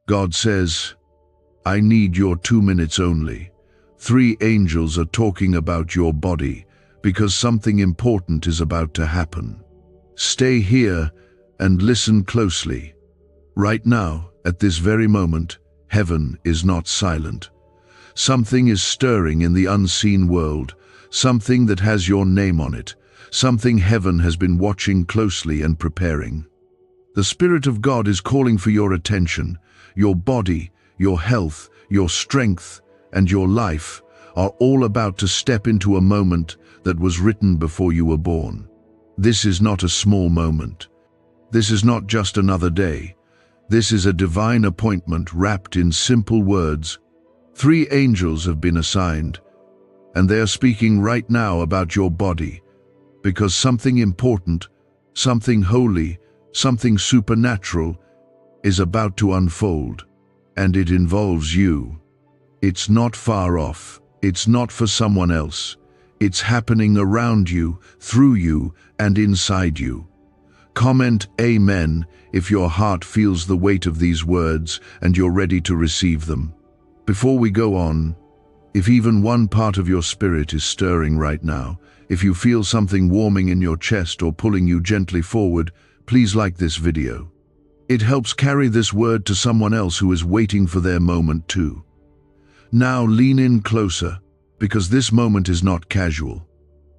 God says, I need your 2 minutes only. 3 angels are talking about your body because something important is about to happen. Stay here and listen closely. Right now, at this very moment, heaven is not silent. Something is stirring in the unseen world, something that has your name on it, something heaven has been watching closely and preparing. The Spirit of God is calling for your attention. Your body, your health, your strength, and your life are all about to step into a moment that was written before you were born. This is not a small moment. This is not just another day. This is a divine appointment wrapped in simple words. 3 angels have been assigned, and they are speaking right now about your body, because something important, something holy, something supernatural is about to unfold, and it involves you. It's not far off. It's not for someone else. It's happening around you, through you, and inside you. Comment Amen if your heart feels the weight of these words and you're ready to receive them. Before we go on, if even one part of your spirit is stirring right now, if you feel something warming in your chest or pulling you gently forward, please like this video. It helps carry this word to someone else who is waiting for their moment too. Now lean in closer, because this moment is not casual.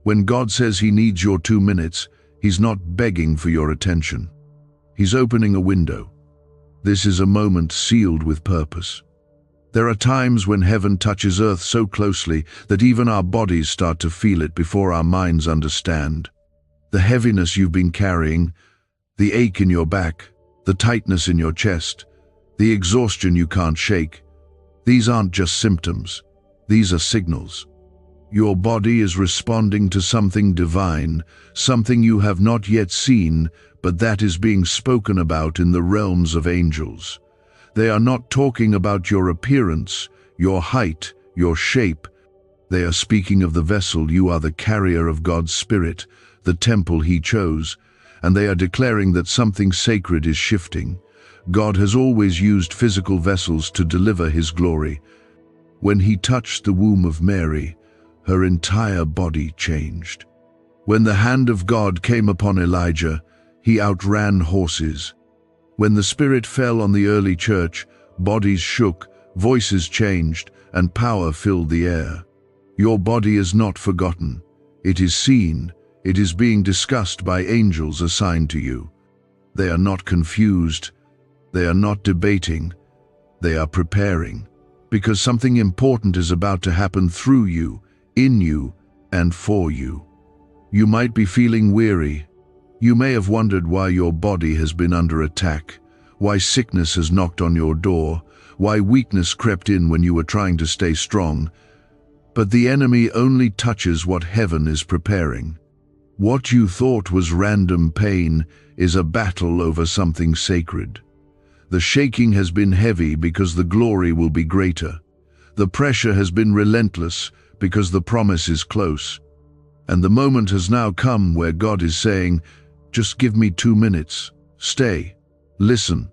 When God says He needs your 2 minutes, He's not begging for your attention. He's opening a window. This is a moment sealed with purpose. There are times when heaven touches earth so closely that even our bodies start to feel it before our minds understand. The heaviness you've been carrying, the ache in your back, the tightness in your chest, the exhaustion you can't shake, these aren't just symptoms. These are signals. Your body is responding to something divine, something you have not yet seen, but that is being spoken about in the realms of angels. They are not talking about your appearance, your height, your shape. They are speaking of the vessel. You are the carrier of God's Spirit, the temple He chose, and they are declaring that something sacred is shifting. God has always used physical vessels to deliver His glory. When He touched the womb of Mary, her entire body changed. When the hand of God came upon Elijah, he outran horses. When the Spirit fell on the early church, bodies shook, voices changed, and power filled the air. Your body is not forgotten. It is seen. It is being discussed by angels assigned to you. They are not confused. They are not debating. They are preparing, because something important is about to happen through you, in you, and for you. You might be feeling weary. You may have wondered why your body has been under attack, why sickness has knocked on your door, why weakness crept in when you were trying to stay strong. But the enemy only touches what heaven is preparing. What you thought was random pain is a battle over something sacred. The shaking has been heavy because the glory will be greater. The pressure has been relentless because the promise is close. And the moment has now come where God is saying, just give me 2 minutes. Stay. Listen.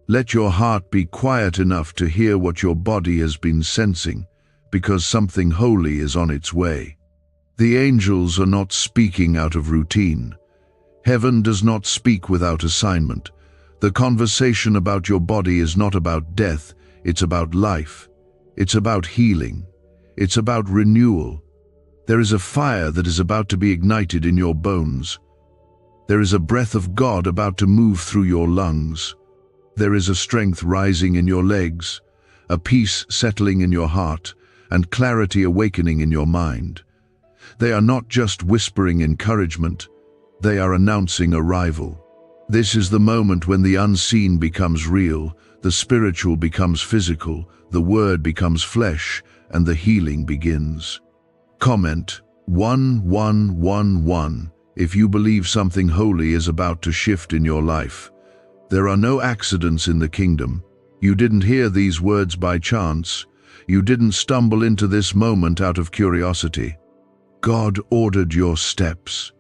Let your heart be quiet enough to hear what your body has been sensing, because something holy is on its way. The angels are not speaking out of routine. Heaven does not speak without assignment. The conversation about your body is not about death, it's about life. It's about healing. It's about renewal. There is a fire that is about to be ignited in your bones. There is a breath of God about to move through your lungs. There is a strength rising in your legs, a peace settling in your heart, and clarity awakening in your mind. They are not just whispering encouragement, they are announcing arrival. This is the moment when the unseen becomes real, the spiritual becomes physical, the word becomes flesh, and the healing begins. Comment 1111 if you believe something holy is about to shift in your life. There are no accidents in the kingdom. You didn't hear these words by chance. You didn't stumble into this moment out of curiosity. God ordered your steps.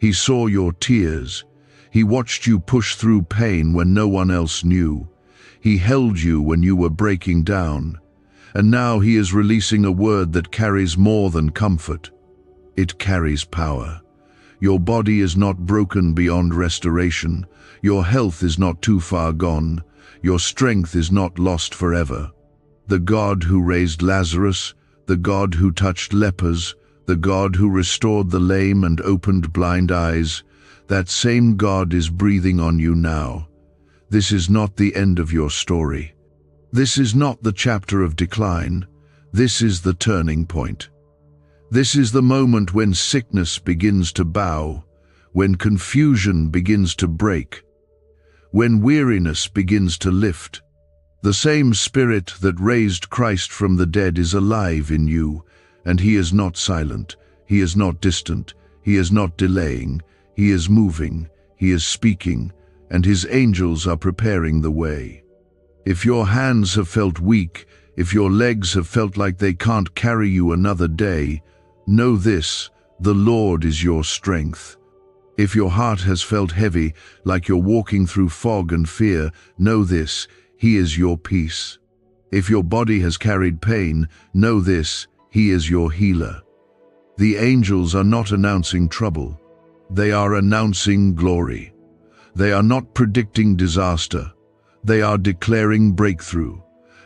He saw your tears. He watched you push through pain when no one else knew. He held you when you were breaking down. And now he is releasing a word that carries more than comfort. It carries power. Your body is not broken beyond restoration. Your health is not too far gone. Your strength is not lost forever. The God who raised Lazarus, the God who touched lepers, the God who restored the lame and opened blind eyes, that same God is breathing on you now. This is not the end of your story. This is not the chapter of decline. This is the turning point. This is the moment when sickness begins to bow, when confusion begins to break, when weariness begins to lift. The same Spirit that raised Christ from the dead is alive in you, and he is not silent, he is not distant, he is not delaying, he is moving, he is speaking, and his angels are preparing the way. If your hands have felt weak, if your legs have felt like they can't carry you another day, know this: the Lord is your strength. If your heart has felt heavy, like you're walking through fog and fear, know this: he is your peace. If your body has carried pain, know this: he is your healer. The angels are not announcing trouble. They are announcing glory. They are not predicting disaster. They are declaring breakthrough.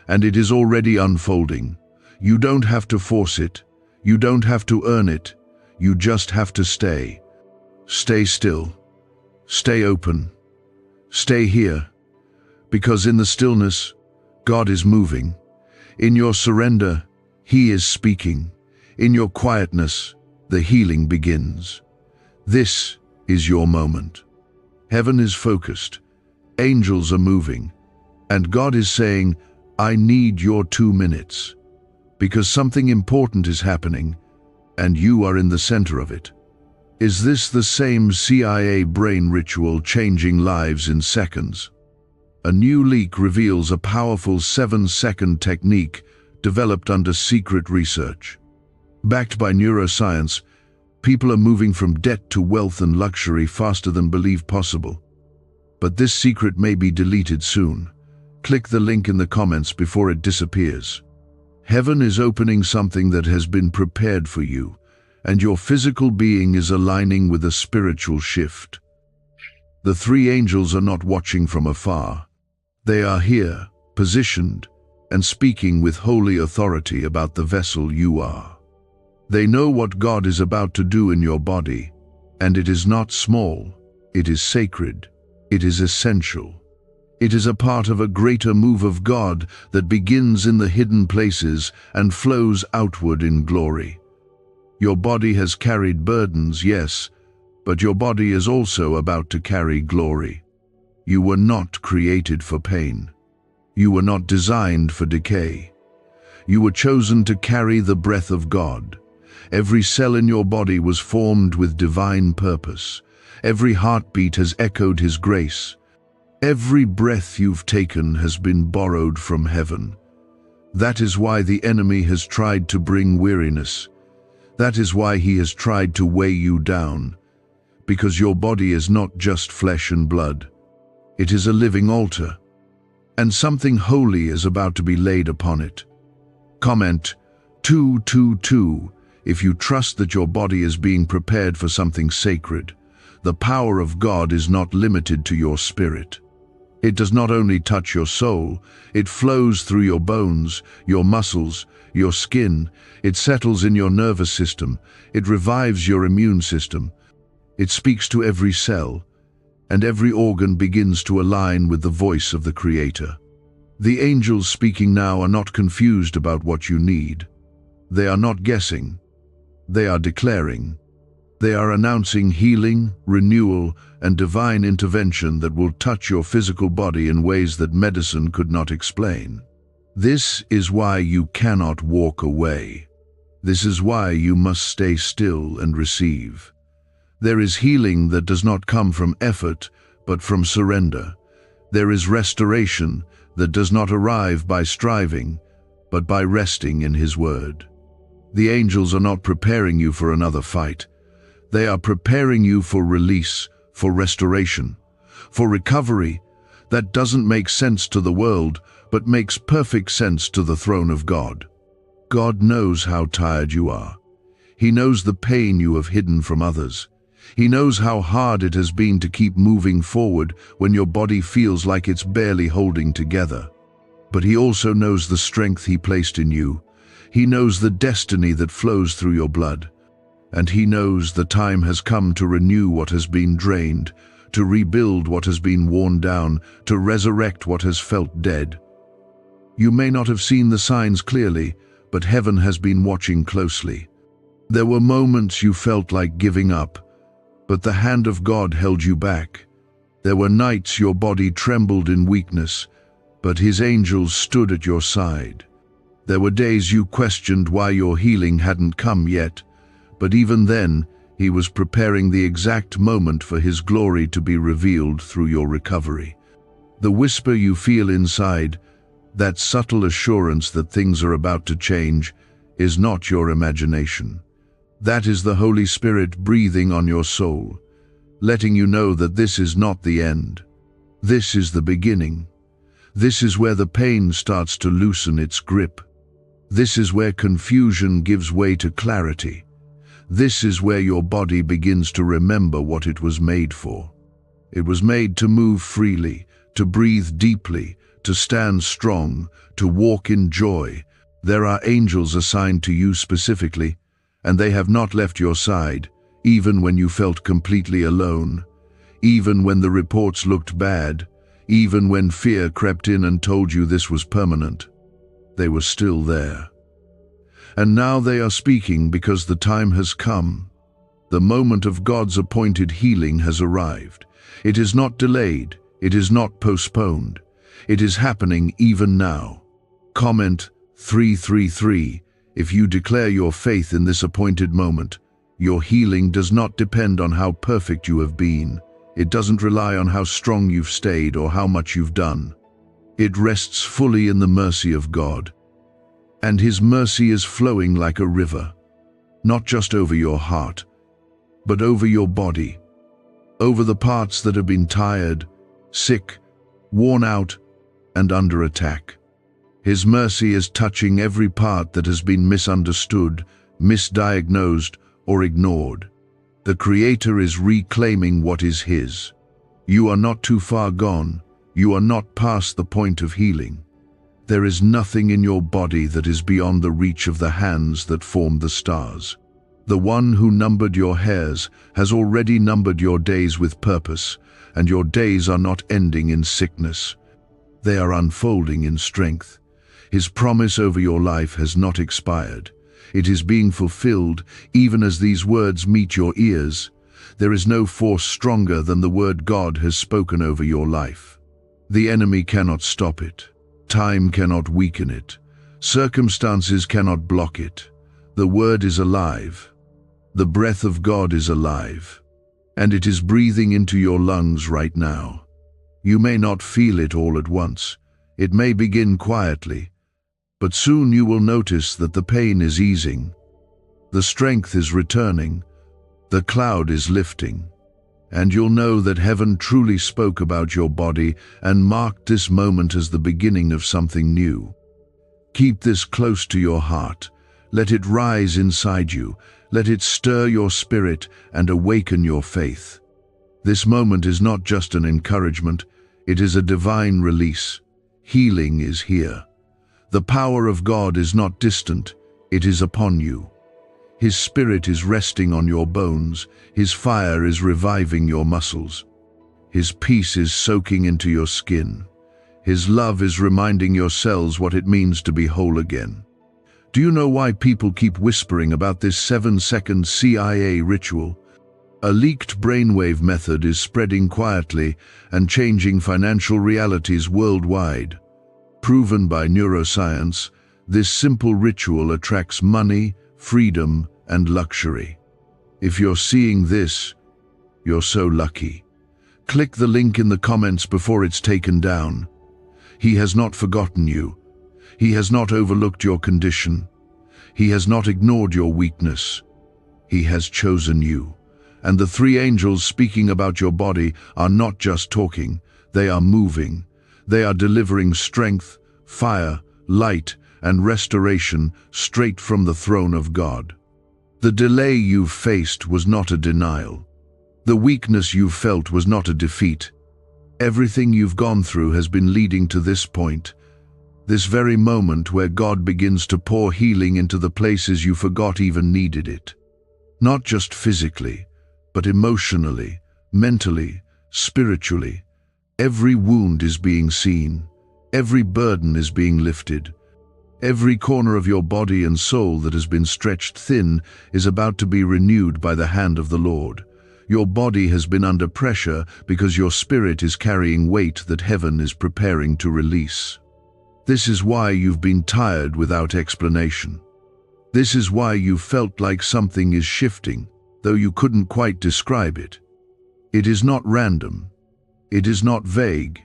And it is already unfolding. You don't have to force it. You don't have to earn it. You just have to stay. Stay still. Stay open. Stay here. Because in the stillness, God is moving. In your surrender, he is speaking. In your quietness, the healing begins. This is your moment. Heaven is focused. Angels are moving. And God is saying, I need your 2 minutes. Because something important is happening, and you are in the center of it. Is this the same CIA brain ritual changing lives in seconds? A new leak reveals a powerful 7-second technique developed under secret research. Backed by neuroscience, people are moving from debt to wealth and luxury faster than believed possible. But this secret may be deleted soon. Click the link in the comments before it disappears. Heaven is opening something that has been prepared for you, and your physical being is aligning with a spiritual shift. The 3 angels are not watching from afar. They are here, positioned, and speaking with holy authority about the vessel you are. They know what God is about to do in your body, and it is not small, it is sacred, it is essential. It is a part of a greater move of God that begins in the hidden places and flows outward in glory. Your body has carried burdens, yes, but your body is also about to carry glory. You were not created for pain. You were not designed for decay. You were chosen to carry the breath of God. Every cell in your body was formed with divine purpose. Every heartbeat has echoed his grace. Every breath you've taken has been borrowed from heaven. That is why the enemy has tried to bring weariness. That is why he has tried to weigh you down. Because your body is not just flesh and blood. It is a living altar. And something holy is about to be laid upon it. Comment 222 if you trust that your body is being prepared for something sacred. The power of God is not limited to your spirit. It does not only touch your soul, it flows through your bones, your muscles, your skin. It settles in your nervous system. It revives your immune system. It speaks to every cell, and every organ begins to align with the voice of the Creator. The angels speaking now are not confused about what you need. They are not guessing. They are declaring. They are announcing healing, renewal, and divine intervention that will touch your physical body in ways that medicine could not explain. This is why you cannot walk away. This is why you must stay still and receive. There is healing that does not come from effort, but from surrender. There is restoration that does not arrive by striving, but by resting in His Word. The angels are not preparing you for another fight. They are preparing you for release, for restoration, for recovery, that doesn't make sense to the world, but makes perfect sense to the throne of God. God knows how tired you are. He knows the pain you have hidden from others. He knows how hard it has been to keep moving forward when your body feels like it's barely holding together. But He also knows the strength He placed in you. He knows the destiny that flows through your blood. And He knows the time has come to renew what has been drained, to rebuild what has been worn down, to resurrect what has felt dead. You may not have seen the signs clearly, but heaven has been watching closely. There were moments you felt like giving up, but the hand of God held you back. There were nights your body trembled in weakness, but His angels stood at your side. There were days you questioned why your healing hadn't come yet, but even then, He was preparing the exact moment for His glory to be revealed through your recovery. The whisper you feel inside, that subtle assurance that things are about to change, is not your imagination. That is the Holy Spirit breathing on your soul, letting you know that this is not the end. This is the beginning. This is where the pain starts to loosen its grip. This is where confusion gives way to clarity. This is where your body begins to remember what it was made for. It was made to move freely, to breathe deeply, to stand strong, to walk in joy. There are angels assigned to you specifically, and they have not left your side, even when you felt completely alone, even when the reports looked bad, even when fear crept in and told you this was permanent. They were still there. And now they are speaking because the time has come. The moment of God's appointed healing has arrived. It is not delayed. It is not postponed. It is happening even now. Comment 333. If you declare your faith in this appointed moment, your healing does not depend on how perfect you have been. It doesn't rely on how strong you've stayed or how much you've done. It rests fully in the mercy of God. And His mercy is flowing like a river, not just over your heart, but over your body, over the parts that have been tired, sick, worn out, and under attack. His mercy is touching every part that has been misunderstood, misdiagnosed, or ignored. The Creator is reclaiming what is His. You are not too far gone. You are not past the point of healing. There is nothing in your body that is beyond the reach of the hands that formed the stars. The One who numbered your hairs has already numbered your days with purpose, and your days are not ending in sickness. They are unfolding in strength. His promise over your life has not expired. It is being fulfilled even as these words meet your ears. There is no force stronger than the word God has spoken over your life. The enemy cannot stop it. Time cannot weaken it. Circumstances cannot block it. The word is alive. The breath of God is alive, and it is breathing into your lungs right now. You may not feel it all at once. It may begin quietly, but soon you will notice that the pain is easing. The strength is returning. The cloud is lifting. And you'll know that heaven truly spoke about your body and marked this moment as the beginning of something new. Keep this close to your heart. Let it rise inside you. Let it stir your spirit and awaken your faith. This moment is not just an encouragement, it is a divine release. Healing is here. The power of God is not distant, it is upon you. His Spirit is resting on your bones, His fire is reviving your muscles. His peace is soaking into your skin. His love is reminding your cells what it means to be whole again. Do you know why people keep whispering about this 7-second CIA ritual? A leaked brainwave method is spreading quietly and changing financial realities worldwide. Proven by neuroscience, this simple ritual attracts money, freedom, and luxury. If you're seeing this, you're so lucky. Click the link in the comments before it's taken down. He has not forgotten you. He has not overlooked your condition. He has not ignored your weakness. He has chosen you. And the three angels speaking about your body are not just talking, They are moving. They are delivering strength, fire, light, and restoration straight from the throne of God. The delay you've faced was not a denial. The weakness you've felt was not a defeat. Everything you've gone through has been leading to this point, this very moment where God begins to pour healing into the places you forgot even needed it. Not just physically, but emotionally, mentally, spiritually. Every wound is being seen. Every burden is being lifted. Every corner of your body and soul that has been stretched thin is about to be renewed by the hand of the Lord. Your body has been under pressure because your spirit is carrying weight that heaven is preparing to release. This is why you've been tired without explanation. This is why you felt like something is shifting, though you couldn't quite describe it. It is not random. It is not vague.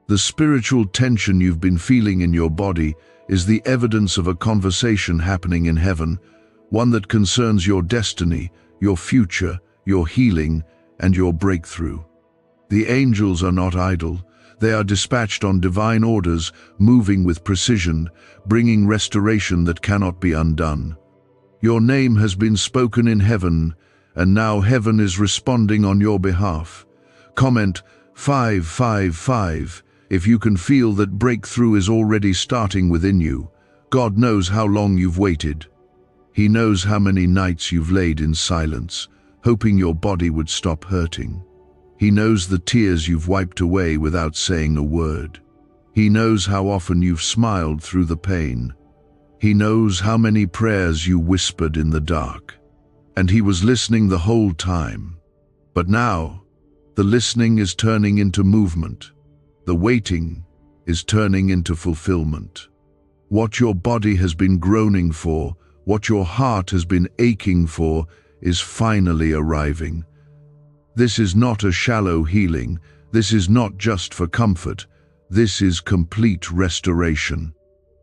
The spiritual tension you've been feeling in your body is the evidence of a conversation happening in heaven, one that concerns your destiny, your future, your healing, and your breakthrough. The angels are not idle. They are dispatched on divine orders, moving with precision, bringing restoration that cannot be undone. Your name has been spoken in heaven, and now heaven is responding on your behalf. Comment 555 if you can feel that breakthrough is already starting within you. God knows how long you've waited. He knows how many nights you've laid in silence, hoping your body would stop hurting. He knows the tears you've wiped away without saying a word. He knows how often you've smiled through the pain. He knows how many prayers you whispered in the dark. And he was listening the whole time. But now, the listening is turning into movement. The waiting is turning into fulfillment. What your body has been groaning for, what your heart has been aching for, is finally arriving. This is not a shallow healing. This is not just for comfort. This is complete restoration.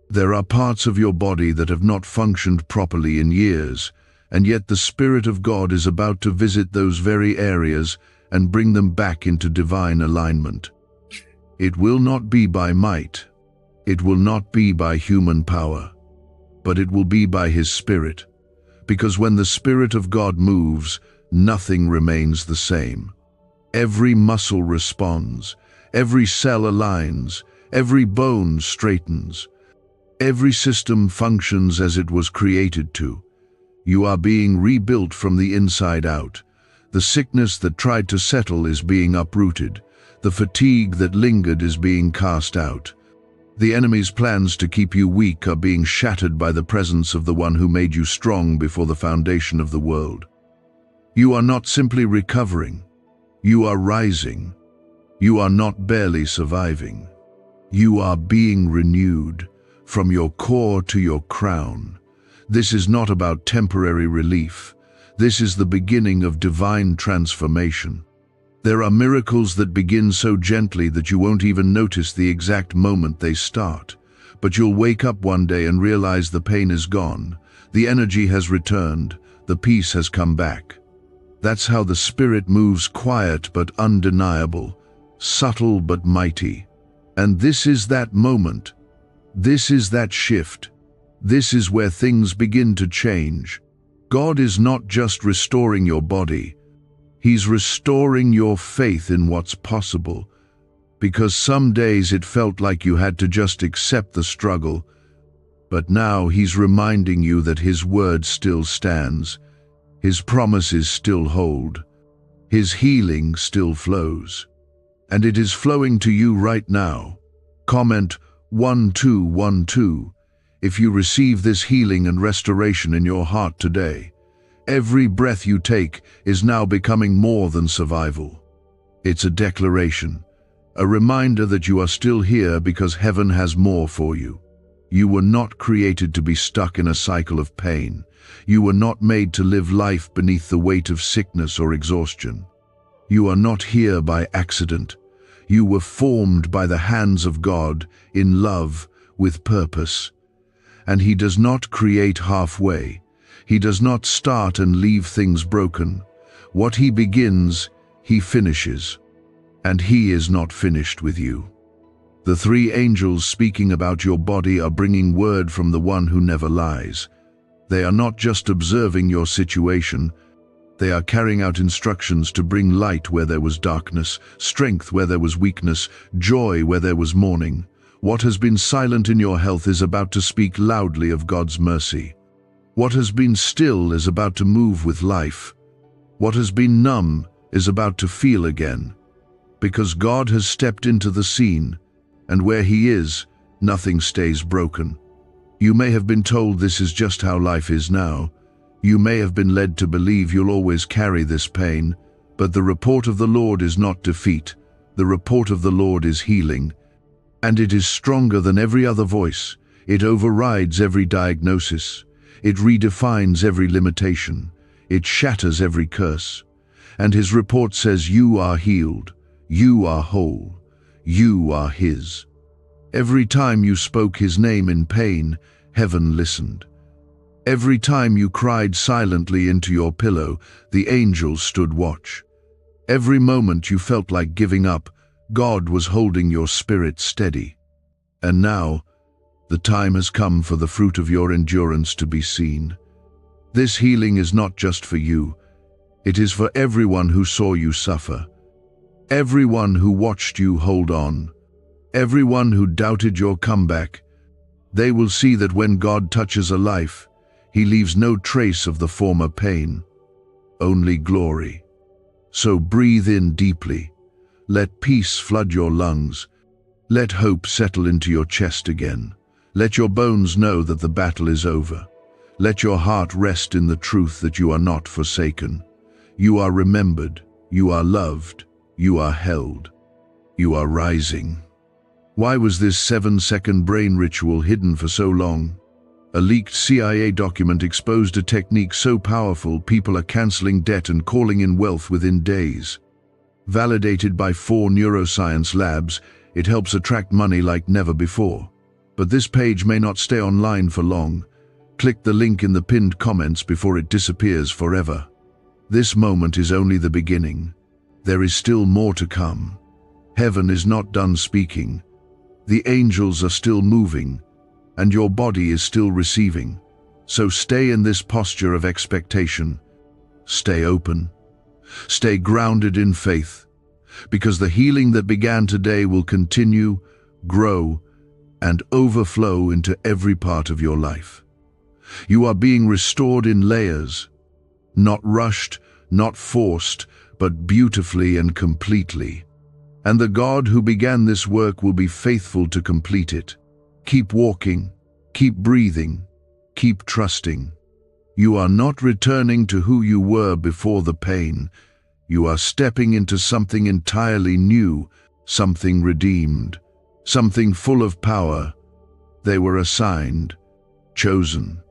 There are parts of your body that have not functioned properly in years, and yet the Spirit of God is about to visit those very areas and bring them back into divine alignment. It will not be by might. It will not be by human power, but it will be by His Spirit. Because when the Spirit of God moves, nothing remains the same. Every muscle responds, every cell aligns, every bone straightens. Every system functions as it was created to. You are being rebuilt from the inside out. The sickness that tried to settle is being uprooted. The fatigue that lingered is being cast out. The enemy's plans to keep you weak are being shattered by the presence of the one who made you strong before the foundation of the world. You are not simply recovering. You are rising. You are not barely surviving. You are being renewed from your core to your crown. This is not about temporary relief. This is the beginning of divine transformation. There are miracles that begin so gently that you won't even notice the exact moment they start. But you'll wake up one day and realize the pain is gone, the energy has returned, the peace has come back. That's how the Spirit moves, quiet but undeniable, subtle but mighty. And this is that moment. This is that shift. This is where things begin to change. God is not just restoring your body. He's restoring your faith in what's possible. Because some days it felt like you had to just accept the struggle. But now He's reminding you that His word still stands. His promises still hold. His healing still flows. And it is flowing to you right now. Comment 1212 if you receive this healing and restoration in your heart today. Every breath you take is now becoming more than survival. It's a declaration, a reminder that you are still here because heaven has more for you. You were not created to be stuck in a cycle of pain. You were not made to live life beneath the weight of sickness or exhaustion. You are not here by accident. You were formed by the hands of God, in love, with purpose. And He does not create halfway. He does not start and leave things broken. What He begins, He finishes. and He is not finished with you. The three angels speaking about your body are bringing word from the one who never lies. They are not just observing your situation, they are carrying out instructions to bring light where there was darkness, strength where there was weakness, joy where there was mourning. What has been silent in your health is about to speak loudly of God's mercy. What has been still is about to move with life. What has been numb is about to feel again. Because God has stepped into the scene, and where He is, nothing stays broken. You may have been told this is just how life is now. You may have been led to believe you'll always carry this pain, but the report of the Lord is not defeat. The report of the Lord is healing, and it is stronger than every other voice. It overrides every diagnosis. It redefines every limitation. It shatters every curse. And His report says you are healed, you are whole, you are His. Every time you spoke His name in pain, heaven listened. Every time you cried silently into your pillow, the angels stood watch. Every moment you felt like giving up, God was holding your spirit steady. And now, the time has come for the fruit of your endurance to be seen. This healing is not just for you. It is for everyone who saw you suffer. Everyone who watched you hold on. Everyone who doubted your comeback. They will see that when God touches a life, He leaves no trace of the former pain, only glory. So breathe in deeply. Let peace flood your lungs. Let hope settle into your chest again. Let your bones know that the battle is over. Let your heart rest in the truth that you are not forsaken. You are remembered. You are loved. You are held. You are rising. Why was this 7-second brain ritual hidden for so long? A leaked CIA document exposed a technique so powerful people are canceling debt and calling in wealth within days. Validated by 4 neuroscience labs, it helps attract money like never before. But this page may not stay online for long. Click the link in the pinned comments before it disappears forever. This moment is only the beginning. There is still more to come. Heaven is not done speaking. The angels are still moving, and your body is still receiving. So stay in this posture of expectation. Stay open. Stay grounded in faith, because the healing that began today will continue, grow, and overflow into every part of your life. You are being restored in layers, not rushed, not forced, but beautifully and completely. And the God who began this work will be faithful to complete it. Keep walking, keep breathing, keep trusting. You are not returning to who you were before the pain. You are stepping into something entirely new, something redeemed, something full of power. They were assigned, chosen,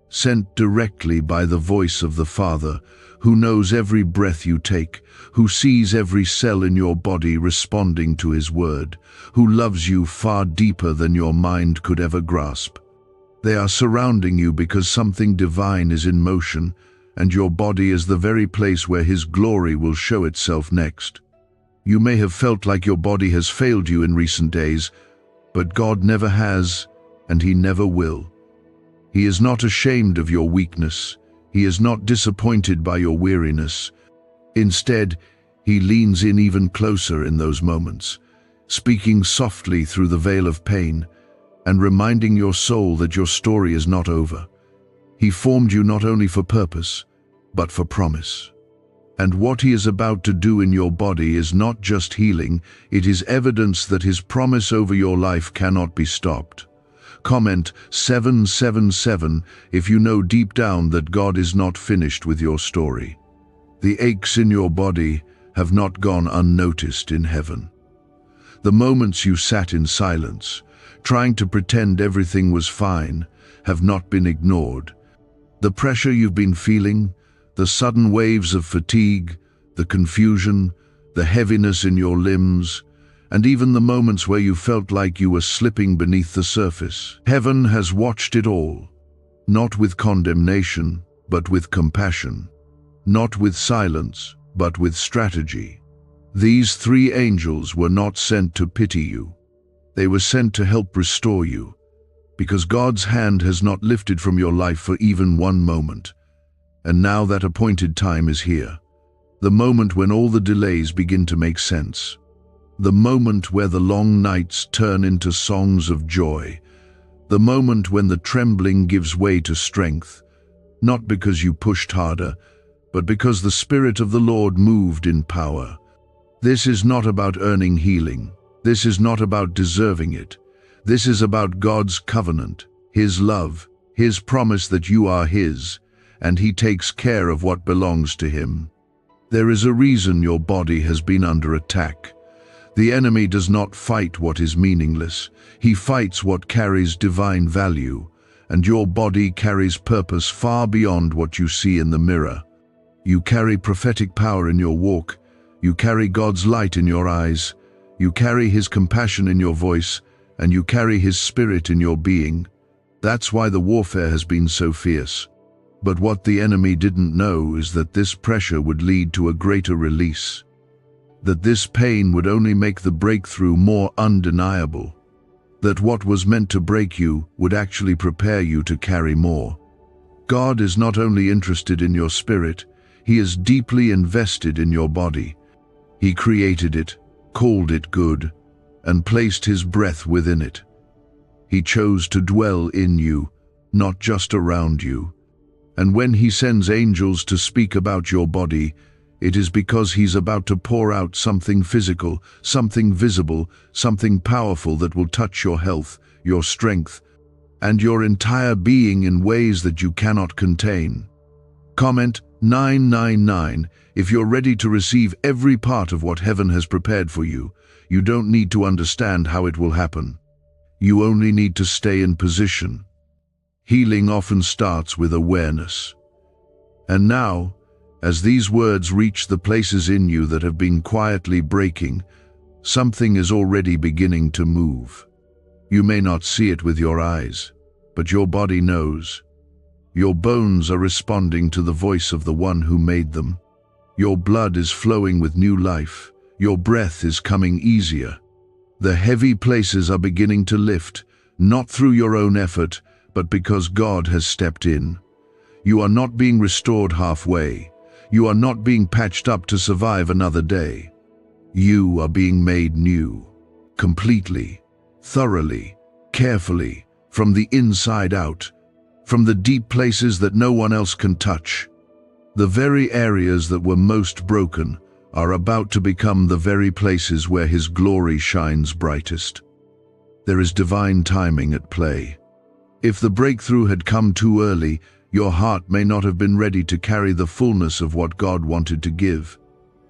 sent directly by the voice of the Father, who knows every breath you take, who sees every cell in your body responding to His word, who loves you far deeper than your mind could ever grasp. They are surrounding you because something divine is in motion, and your body is the very place where His glory will show itself next. You may have felt like your body has failed you in recent days, but God never has, and He never will. He is not ashamed of your weakness. He is not disappointed by your weariness. Instead, He leans in even closer in those moments, speaking softly through the veil of pain, and reminding your soul that your story is not over. He formed you not only for purpose, but for promise. And what He is about to do in your body is not just healing, it is evidence that His promise over your life cannot be stopped. Comment 777 if you know deep down that God is not finished with your story. The aches in your body have not gone unnoticed in heaven. The moments you sat in silence, trying to pretend everything was fine, have not been ignored. The pressure you've been feeling, the sudden waves of fatigue, the confusion, the heaviness in your limbs, and even the moments where you felt like you were slipping beneath the surface. Heaven has watched it all, not with condemnation, but with compassion, not with silence, but with strategy. These three angels were not sent to pity you. They were sent to help restore you, because God's hand has not lifted from your life for even one moment. And now that appointed time is here. The moment when all the delays begin to make sense. The moment where the long nights turn into songs of joy. The moment when the trembling gives way to strength, not because you pushed harder, but because the Spirit of the Lord moved in power. This is not about earning healing. This is not about deserving it. This is about God's covenant, His love, His promise that you are His, and He takes care of what belongs to Him. There is a reason your body has been under attack. The enemy does not fight what is meaningless. He fights what carries divine value, and your body carries purpose far beyond what you see in the mirror. You carry prophetic power in your walk. You carry God's light in your eyes. You carry His compassion in your voice, and you carry His Spirit in your being. That's why the warfare has been so fierce. But what the enemy didn't know is that this pressure would lead to a greater release. That this pain would only make the breakthrough more undeniable. That what was meant to break you would actually prepare you to carry more. God is not only interested in your spirit, He is deeply invested in your body. He created it, called it good, and placed His breath within it. He chose to dwell in you, not just around you. And when He sends angels to speak about your body, it is because He's about to pour out something physical, something visible, something powerful that will touch your health, your strength, and your entire being in ways that you cannot contain. Comment 999 if you're ready to receive every part of what heaven has prepared for you. You don't need to understand how it will happen. You only need to stay in position. Healing often starts with awareness. And now, as these words reach the places in you that have been quietly breaking, something is already beginning to move. You may not see it with your eyes, but your body knows. Your bones are responding to the voice of the one who made them. Your blood is flowing with new life. Your breath is coming easier. The heavy places are beginning to lift, not through your own effort, but because God has stepped in. You are not being restored halfway. You are not being patched up to survive another day. You are being made new, completely, thoroughly, carefully, from the inside out, from the deep places that no one else can touch. The very areas that were most broken are about to become the very places where His glory shines brightest. There is divine timing at play. If the breakthrough had come too early, your heart may not have been ready to carry the fullness of what God wanted to give.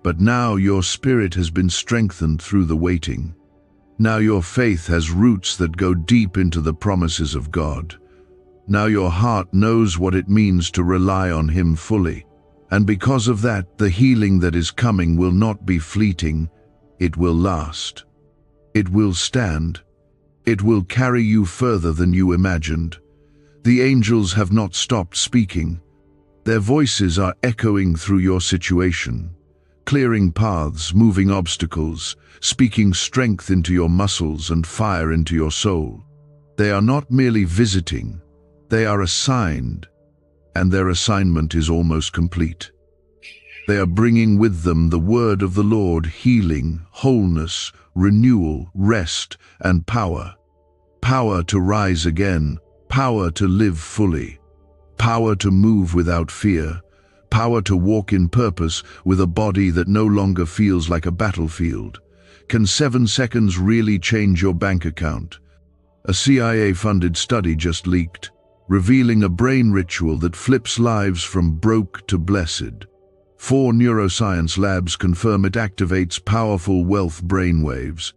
But now your spirit has been strengthened through the waiting. Now your faith has roots that go deep into the promises of God. Now your heart knows what it means to rely on Him fully. And because of that, the healing that is coming will not be fleeting. It will last. It will stand. It will carry you further than you imagined. The angels have not stopped speaking. Their voices are echoing through your situation, clearing paths, moving obstacles, speaking strength into your muscles and fire into your soul. They are not merely visiting, they are assigned, and their assignment is almost complete. They are bringing with them the word of the Lord, healing, wholeness, renewal, rest, and power. Power to rise again, power to live fully, power to move without fear, power to walk in purpose with a body that no longer feels like a battlefield. Can 7 seconds really change your bank account? A CIA-funded study just leaked, revealing a brain ritual that flips lives from broke to blessed. 4 neuroscience labs confirm it activates powerful wealth brainwaves.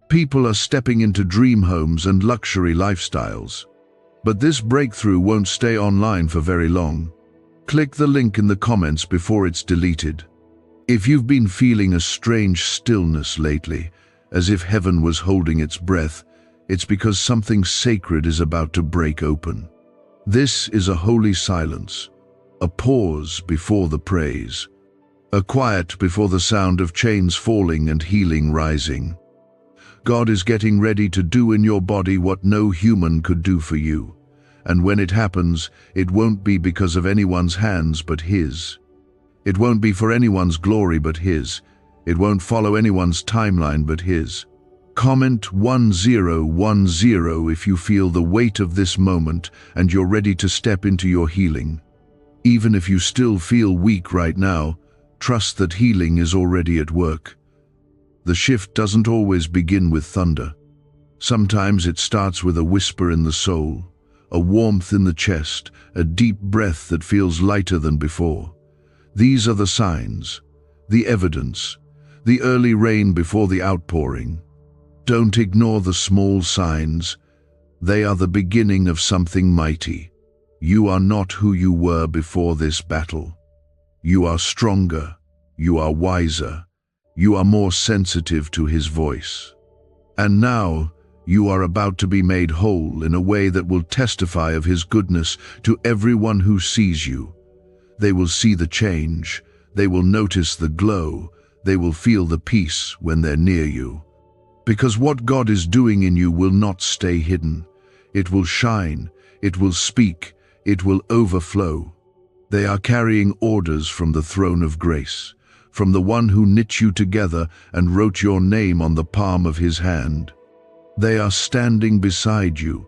People are stepping into dream homes and luxury lifestyles. But this breakthrough won't stay online for very long. Click the link in the comments before it's deleted. If you've been feeling a strange stillness lately, as if heaven was holding its breath, it's because something sacred is about to break open. This is a holy silence, a pause before the praise. a quiet before the sound of chains falling and healing rising. God is getting ready to do in your body what no human could do for you. And when it happens, it won't be because of anyone's hands but His. It won't be for anyone's glory but His. It won't follow anyone's timeline but His. Comment 1010 if you feel the weight of this moment and you're ready to step into your healing. Even if you still feel weak right now, trust that healing is already at work. The shift doesn't always begin with thunder. Sometimes it starts with a whisper in the soul, a warmth in the chest, a deep breath that feels lighter than before. These are the signs, the evidence, the early rain before the outpouring. Don't ignore the small signs. They are the beginning of something mighty. You are not who you were before this battle. You are stronger. You are wiser. You are more sensitive to His voice. And now, you are about to be made whole in a way that will testify of His goodness to everyone who sees you. They will see the change. They will notice the glow. They will feel the peace when they're near you. Because what God is doing in you will not stay hidden. It will shine. It will speak. It will overflow. They are carrying orders from the throne of grace, from the one who knit you together and wrote your name on the palm of His hand. They are standing beside you,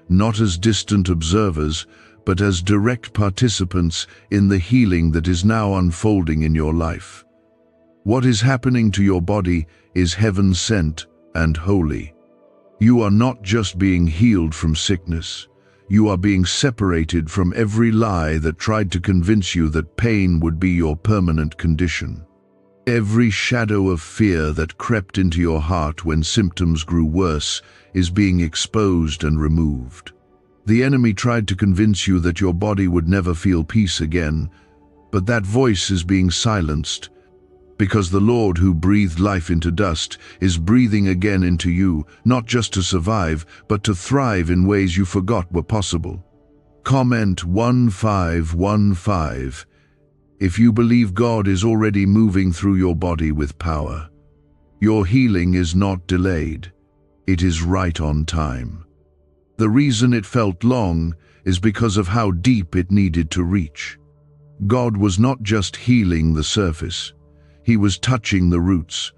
not as distant observers, but as direct participants in the healing that is now unfolding in your life. What is happening to your body is heaven sent and holy. You are not just being healed from sickness. You are being separated from every lie that tried to convince you that pain would be your permanent condition. Every shadow of fear that crept into your heart when symptoms grew worse is being exposed and removed. The enemy tried to convince you that your body would never feel peace again, but that voice is being silenced, because the Lord who breathed life into dust is breathing again into you, not just to survive, but to thrive in ways you forgot were possible. Comment 1515 if you believe God is already moving through your body with power. Your healing is not delayed. It is right on time. The reason it felt long is because of how deep it needed to reach. God was not just healing the surface. He was touching the roots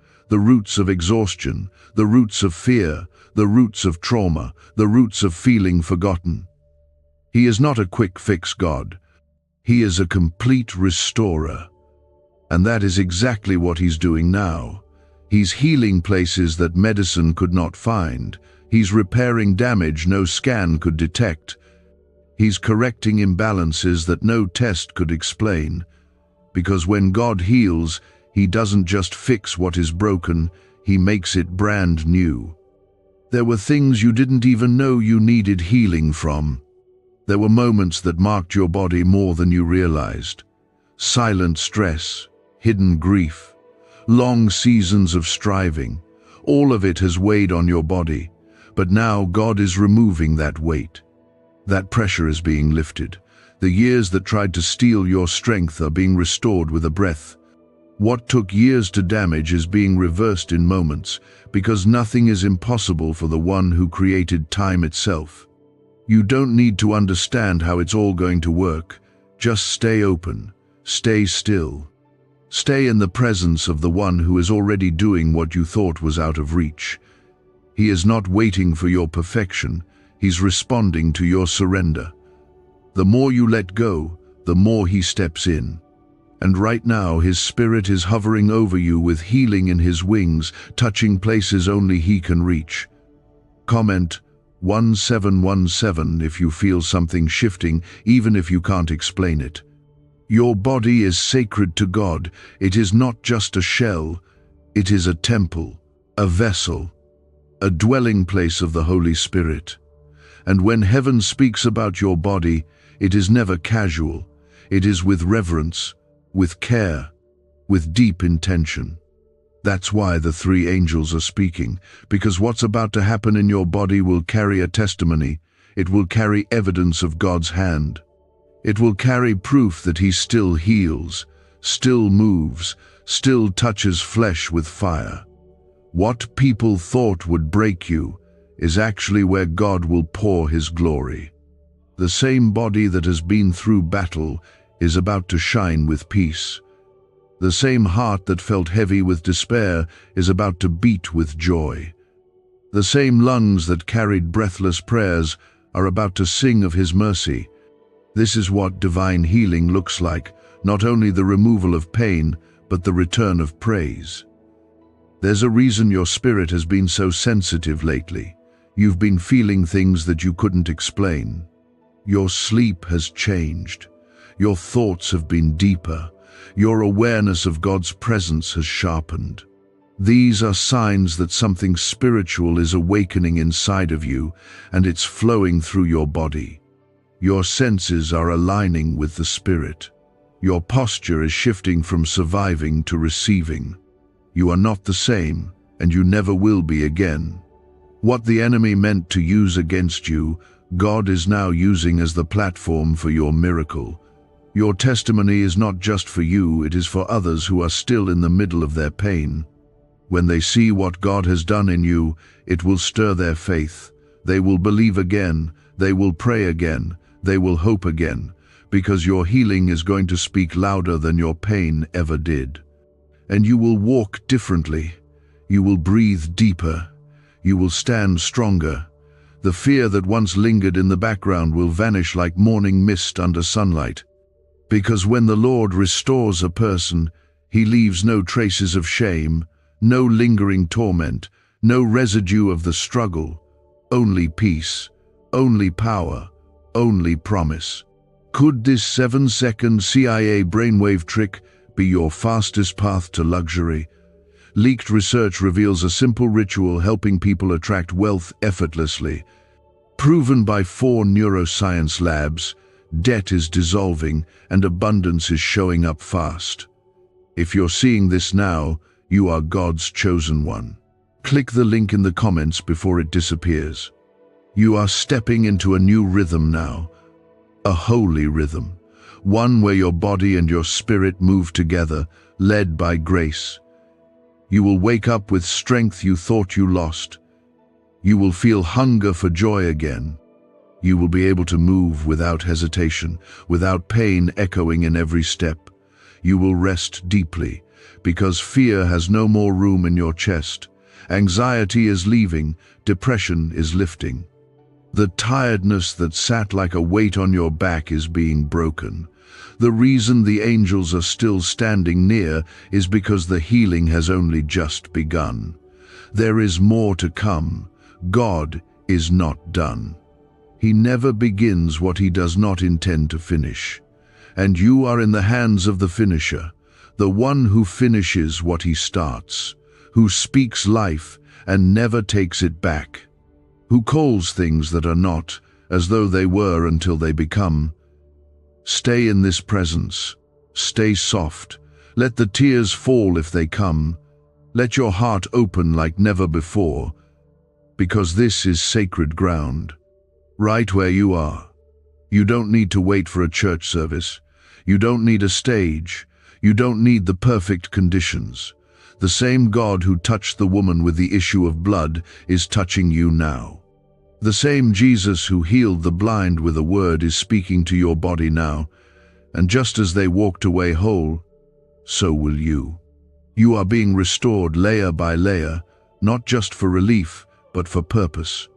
of exhaustion, the roots of fear, the roots of trauma, the roots of feeling forgotten. He is not a quick fix God. He is a complete restorer. And that is exactly what He's doing now. He's healing places that medicine could not find. He's repairing damage no scan could detect. He's correcting imbalances that no test could explain. Because when God heals, He doesn't just fix what is broken, He makes it brand new. There were things you didn't even know you needed healing from. There were moments that marked your body more than you realized. Silent stress, hidden grief, long seasons of striving. All of it has weighed on your body, but now God is removing that weight. That pressure is being lifted. The years that tried to steal your strength are being restored with a breath. What took years to damage is being reversed in moments, because nothing is impossible for the one who created time itself. You don't need to understand how it's all going to work. Just stay open, stay still. Stay in the presence of the one who is already doing what you thought was out of reach. He is not waiting for your perfection, He's responding to your surrender. The more you let go, the more He steps in. And right now His Spirit is hovering over you with healing in His wings, touching places only He can reach. Comment 1717 if you feel something shifting, even if you can't explain it. Your body is sacred to God. It is not just a shell. It is a temple, a vessel, a dwelling place of the Holy Spirit. And when heaven speaks about your body, it is never casual. It is with reverence, with care, with deep intention. That's why the three angels are speaking, because what's about to happen in your body will carry a testimony. It will carry evidence of God's hand. It will carry proof that He still heals, still moves, still touches flesh with fire. What people thought would break you is actually where God will pour His glory. The same body that has been through battle is about to shine with peace. The same heart that felt heavy with despair is about to beat with joy. The same lungs that carried breathless prayers are about to sing of His mercy. This is what divine healing looks like, not only the removal of pain, but the return of praise. There's a reason your spirit has been so sensitive lately. You've been feeling things that you couldn't explain. Your sleep has changed. Your thoughts have been deeper. Your awareness of God's presence has sharpened. These are signs that something spiritual is awakening inside of you, and it's flowing through your body. Your senses are aligning with the Spirit. Your posture is shifting from surviving to receiving. You are not the same, and you never will be again. What the enemy meant to use against you, God is now using as the platform for your miracle. Your testimony is not just for you, it is for others who are still in the middle of their pain. When they see what God has done in you, it will stir their faith. They will believe again, they will pray again, they will hope again, because your healing is going to speak louder than your pain ever did. And you will walk differently. You will breathe deeper. You will stand stronger. The fear that once lingered in the background will vanish like morning mist under sunlight. Because when the Lord restores a person, He leaves no traces of shame, no lingering torment, no residue of the struggle, only peace, only power, only promise. Could this 7-second CIA brainwave trick be your fastest path to luxury? Leaked research reveals a simple ritual helping people attract wealth effortlessly. Proven by 4 neuroscience labs, debt is dissolving and abundance is showing up fast. If you're seeing this now, you are God's chosen one. Click the link in the comments before it disappears. You are stepping into a new rhythm now, a holy rhythm, one where your body and your spirit move together, led by grace. You will wake up with strength you thought you lost. You will feel hunger for joy again. You will be able to move without hesitation, without pain echoing in every step. You will rest deeply, because fear has no more room in your chest. Anxiety is leaving, depression is lifting. The tiredness that sat like a weight on your back is being broken. The reason the angels are still standing near is because the healing has only just begun. There is more to come. God is not done. He never begins what He does not intend to finish. And you are in the hands of the finisher, the one who finishes what He starts, who speaks life and never takes it back, who calls things that are not as though they were until they become. Stay in this presence. Stay soft. Let the tears fall if they come. Let your heart open like never before, because this is sacred ground. Right where you are. You don't need to wait for a church service. You don't need a stage. You don't need the perfect conditions. The same God who touched the woman with the issue of blood is touching you now. The same Jesus who healed the blind with a word is speaking to your body now, and just as they walked away whole, so will you. You are being restored layer by layer, not just for relief, but for purpose.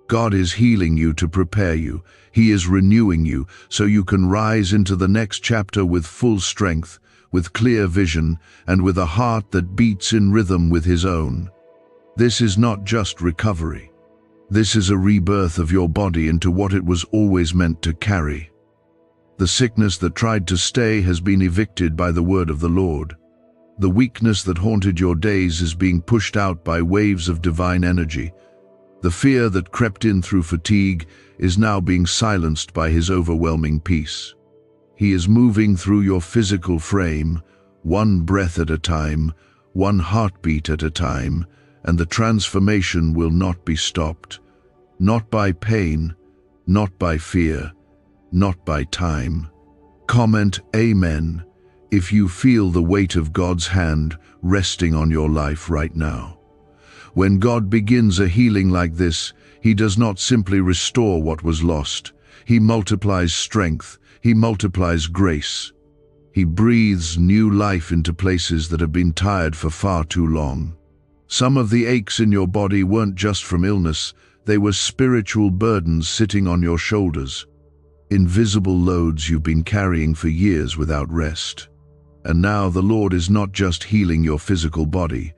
God is healing you to prepare you. He is renewing you so you can rise into the next chapter with full strength, with clear vision, and with a heart that beats in rhythm with His own. This is not just recovery. This is a rebirth of your body into what it was always meant to carry. The sickness that tried to stay has been evicted by the word of the Lord. The weakness that haunted your days is being pushed out by waves of divine energy. The fear that crept in through fatigue is now being silenced by His overwhelming peace. He is moving through your physical frame, one breath at a time, one heartbeat at a time, and the transformation will not be stopped. Not by pain, not by fear, not by time. Comment Amen if you feel the weight of God's hand resting on your life right now. When God begins a healing like this, He does not simply restore what was lost. He multiplies strength. He multiplies grace. He breathes new life into places that have been tired for far too long. Some of the aches in your body weren't just from illness, they were spiritual burdens sitting on your shoulders. Invisible loads you've been carrying for years without rest. And now the Lord is not just healing your physical body,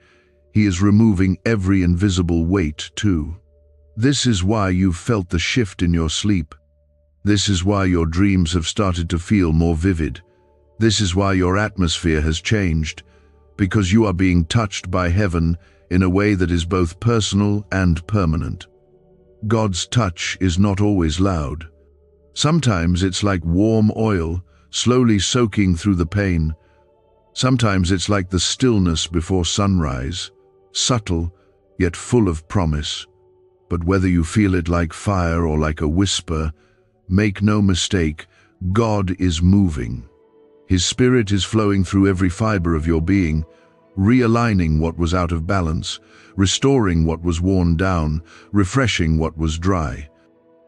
He is removing every invisible weight too. This is why you've felt the shift in your sleep. This is why your dreams have started to feel more vivid. This is why your atmosphere has changed, because you are being touched by heaven in a way that is both personal and permanent. God's touch is not always loud. Sometimes it's like warm oil, slowly soaking through the pain. Sometimes it's like the stillness before sunrise, subtle, yet full of promise. But whether you feel it like fire or like a whisper, make no mistake, God is moving. His Spirit is flowing through every fiber of your being, realigning what was out of balance, restoring what was worn down, refreshing what was dry.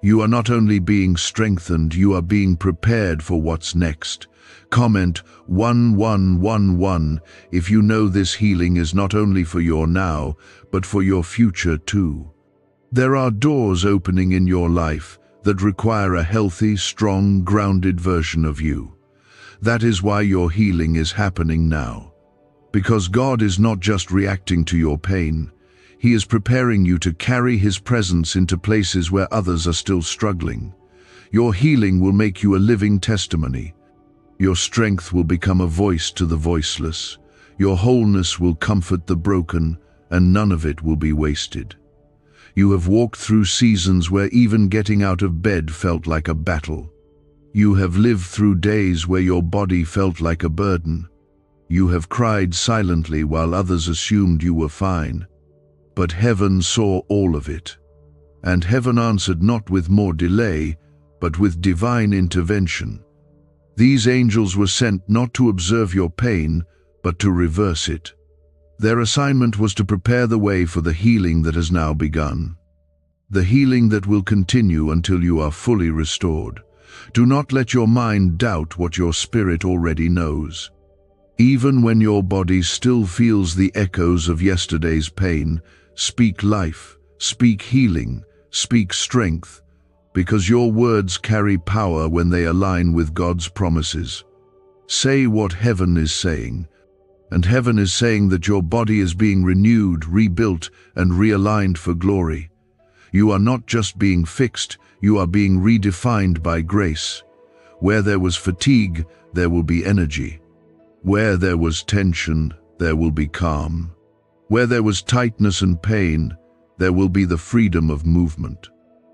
You are not only being strengthened, you are being prepared for what's next. Comment 1111 if you know this healing is not only for your now, but for your future too. There are doors opening in your life that require a healthy, strong, grounded version of you. That is why your healing is happening now. Because God is not just reacting to your pain, He is preparing you to carry His presence into places where others are still struggling. Your healing will make you a living testimony. Your strength will become a voice to the voiceless. Your wholeness will comfort the broken, and none of it will be wasted. You have walked through seasons where even getting out of bed felt like a battle. You have lived through days where your body felt like a burden. You have cried silently while others assumed you were fine. But heaven saw all of it. And heaven answered not with more delay, but with divine intervention. These angels were sent not to observe your pain, but to reverse it. Their assignment was to prepare the way for the healing that has now begun. The healing that will continue until you are fully restored. Do not let your mind doubt what your spirit already knows. Even when your body still feels the echoes of yesterday's pain, speak life, speak healing, speak strength, because your words carry power when they align with God's promises. Say what heaven is saying, and heaven is saying that your body is being renewed, rebuilt, and realigned for glory. You are not just being fixed, you are being redefined by grace. Where there was fatigue, there will be energy. Where there was tension, there will be calm. Where there was tightness and pain, there will be the freedom of movement.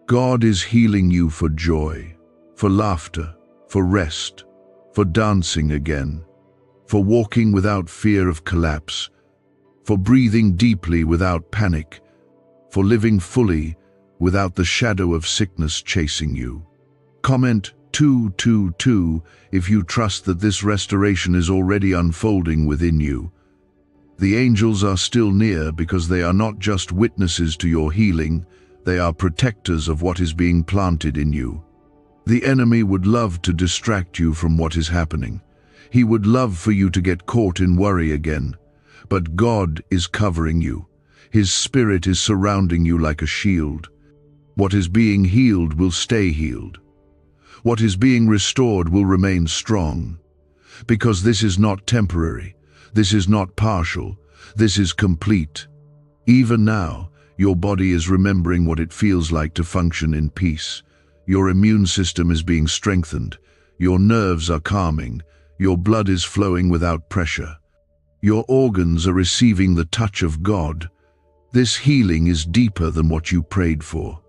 God is healing you for joy, for laughter, for rest, for dancing again, for walking without fear of collapse, for breathing deeply without panic, for living fully without the shadow of sickness chasing you. Comment 222 if you trust that this restoration is already unfolding within you. The angels are still near because they are not just witnesses to your healing, they are protectors of what is being planted in you. The enemy would love to distract you from what is happening. He would love for you to get caught in worry again. But God is covering you. His Spirit is surrounding you like a shield. What is being healed will stay healed. What is being restored will remain strong. Because this is not temporary. This is not partial. This is complete. Even now, your body is remembering what it feels like to function in peace. Your immune system is being strengthened. Your nerves are calming. Your blood is flowing without pressure. Your organs are receiving the touch of God. This healing is deeper than what you prayed for.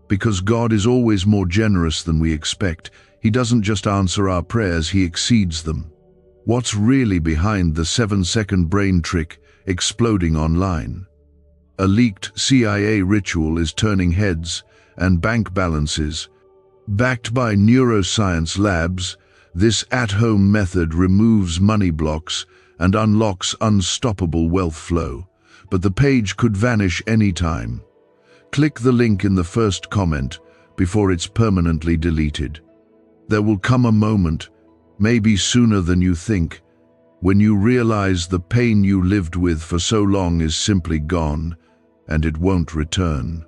Because God is always more generous than we expect, He doesn't just answer our prayers, He exceeds them. What's really behind the 7-second brain trick exploding online? A leaked CIA ritual is turning heads and bank balances. Backed by neuroscience labs, This at-home method removes money blocks and unlocks unstoppable wealth flow, but the page could vanish anytime. Click the link in the first comment before it's permanently deleted. There will come a moment, maybe sooner than you think, when you realize the pain you lived with for so long is simply gone, and it won't return.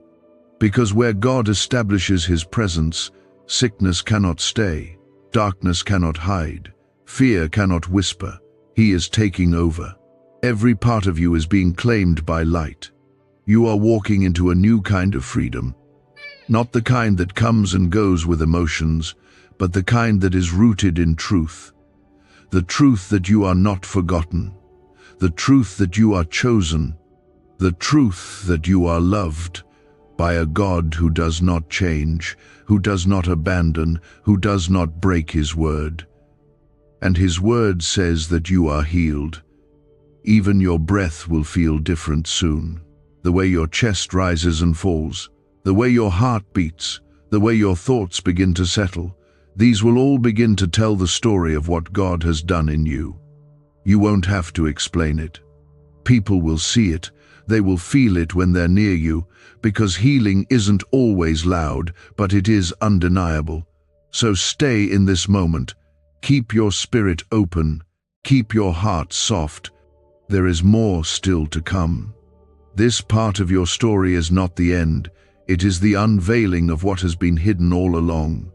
Because where God establishes His presence, sickness cannot stay, darkness cannot hide, fear cannot whisper. He is taking over. Every part of you is being claimed by light. You are walking into a new kind of freedom. Not the kind that comes and goes with emotions, but the kind that is rooted in truth. The truth that you are not forgotten. The truth that you are chosen. The truth that you are loved by a God who does not change, who does not abandon, who does not break His word. And His word says that you are healed. Even your breath will feel different soon. The way your chest rises and falls, the way your heart beats, the way your thoughts begin to settle, these will all begin to tell the story of what God has done in you. You won't have to explain it. People will see it. They will feel it when they're near you, because healing isn't always loud, but it is undeniable. So stay in this moment. Keep your spirit open. Keep your heart soft. There is more still to come. This part of your story is not the end. It is the unveiling of what has been hidden all along.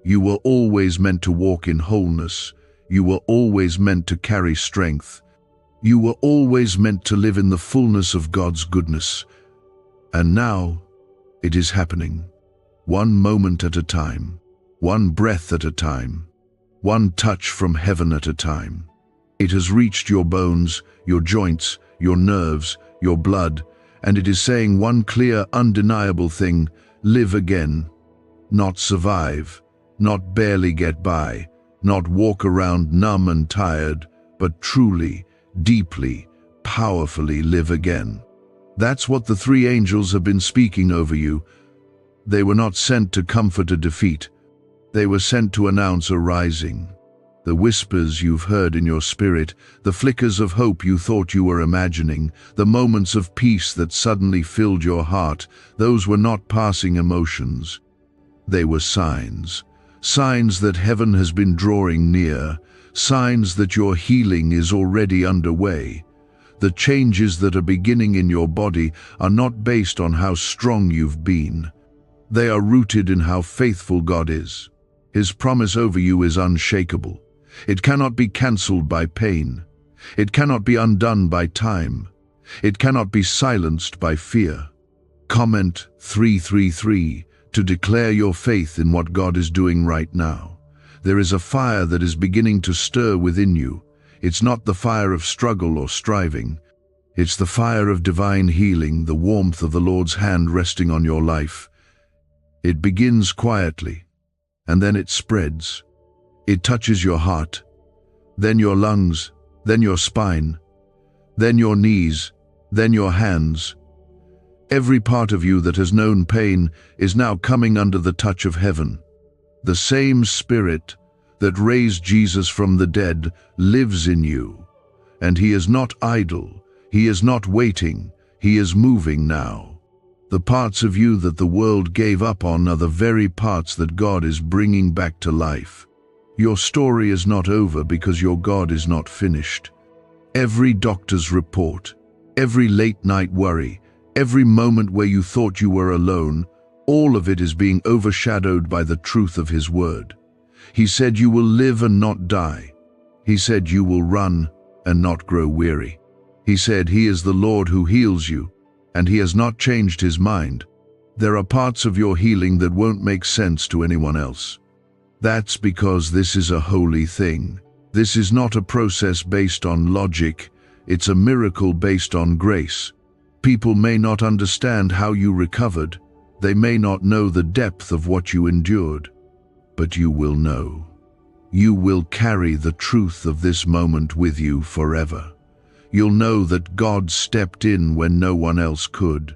You were always meant to walk in wholeness. You were always meant to carry strength. You were always meant to live in the fullness of God's goodness. And now, it is happening. One moment at a time. One breath at a time. One touch from heaven at a time. It has reached your bones, your joints, your nerves, your blood, and it is saying one clear, undeniable thing: live again. Not survive, not barely get by, not walk around numb and tired, but truly, deeply, powerfully live again. That's what the three angels have been speaking over you. They were not sent to comfort a defeat. They were sent to announce a rising. The whispers you've heard in your spirit, the flickers of hope you thought you were imagining, the moments of peace that suddenly filled your heart, those were not passing emotions. They were signs. Signs that heaven has been drawing near. Signs that your healing is already underway. The changes that are beginning in your body are not based on how strong you've been. They are rooted in how faithful God is. His promise over you is unshakable. It cannot be cancelled by pain. It cannot be undone by time. It cannot be silenced by fear. Comment 333 to declare your faith in what God is doing right now. There is a fire that is beginning to stir within you. It's not the fire of struggle or striving. It's the fire of divine healing, the warmth of the Lord's hand resting on your life. It begins quietly, and then it spreads. It touches your heart, then your lungs, then your spine, then your knees, then your hands. Every part of you that has known pain is now coming under the touch of heaven. The same Spirit that raised Jesus from the dead lives in you, and He is not idle. He is not waiting. He is moving now. The parts of you that the world gave up on are the very parts that God is bringing back to life. Your story is not over because your God is not finished. Every doctor's report, every late-night worry, every moment where you thought you were alone, all of it is being overshadowed by the truth of His word. He said you will live and not die. He said you will run and not grow weary. He said He is the Lord who heals you, and He has not changed His mind. There are parts of your healing that won't make sense to anyone else. That's because this is a holy thing. This is not a process based on logic. It's a miracle based on grace. People may not understand how you recovered. They may not know the depth of what you endured. But you will know. You will carry the truth of this moment with you forever. You'll know that God stepped in when no one else could.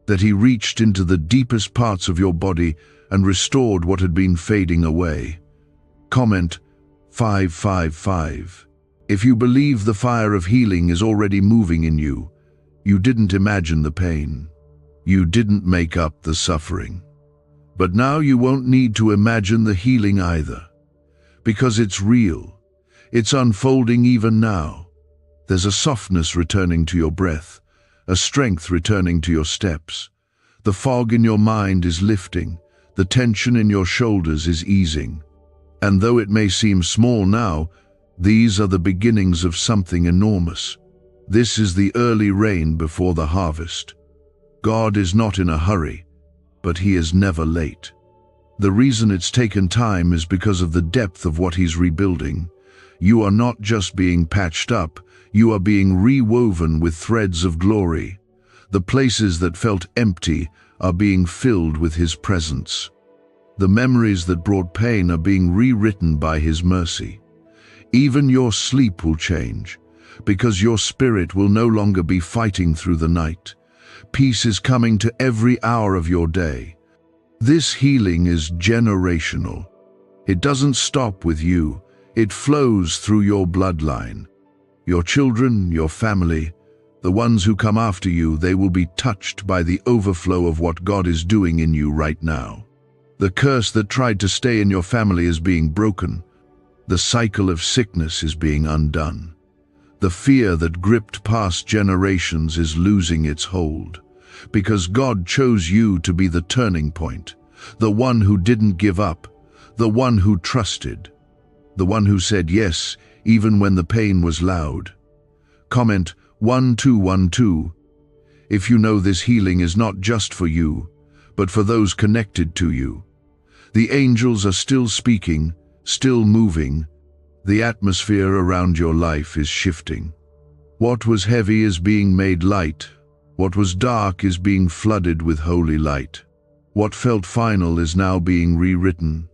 That He reached into the deepest parts of your body and restored what had been fading away. Comment, 555. If you believe the fire of healing is already moving in you, you didn't imagine the pain. You didn't make up the suffering. But now you won't need to imagine the healing either, because it's real. It's unfolding even now. There's a softness returning to your breath, a strength returning to your steps. The fog in your mind is lifting, the tension in your shoulders is easing. And though it may seem small now, these are the beginnings of something enormous. This is the early rain before the harvest. God is not in a hurry, but He is never late. The reason it's taken time is because of the depth of what He's rebuilding. You are not just being patched up, you are being rewoven with threads of glory. The places that felt empty are being filled with His presence. The memories that brought pain are being rewritten by His mercy. Even your sleep will change, because your spirit will no longer be fighting through the night. Peace is coming to every hour of your day. This healing is generational. It doesn't stop with you. It flows through your bloodline. Your children, your family, the ones who come after you, they will be touched by the overflow of what God is doing in you right now. The curse that tried to stay in your family is being broken. The cycle of sickness is being undone. The fear that gripped past generations is losing its hold, because God chose you to be the turning point, the one who didn't give up, the one who trusted, the one who said yes even when the pain was loud. Comment 1212 if you know this healing is not just for you, but for those connected to you. The angels are still speaking, still moving. The atmosphere around your life is shifting. What was heavy is being made light. What was dark is being flooded with holy light. What felt final is now being rewritten.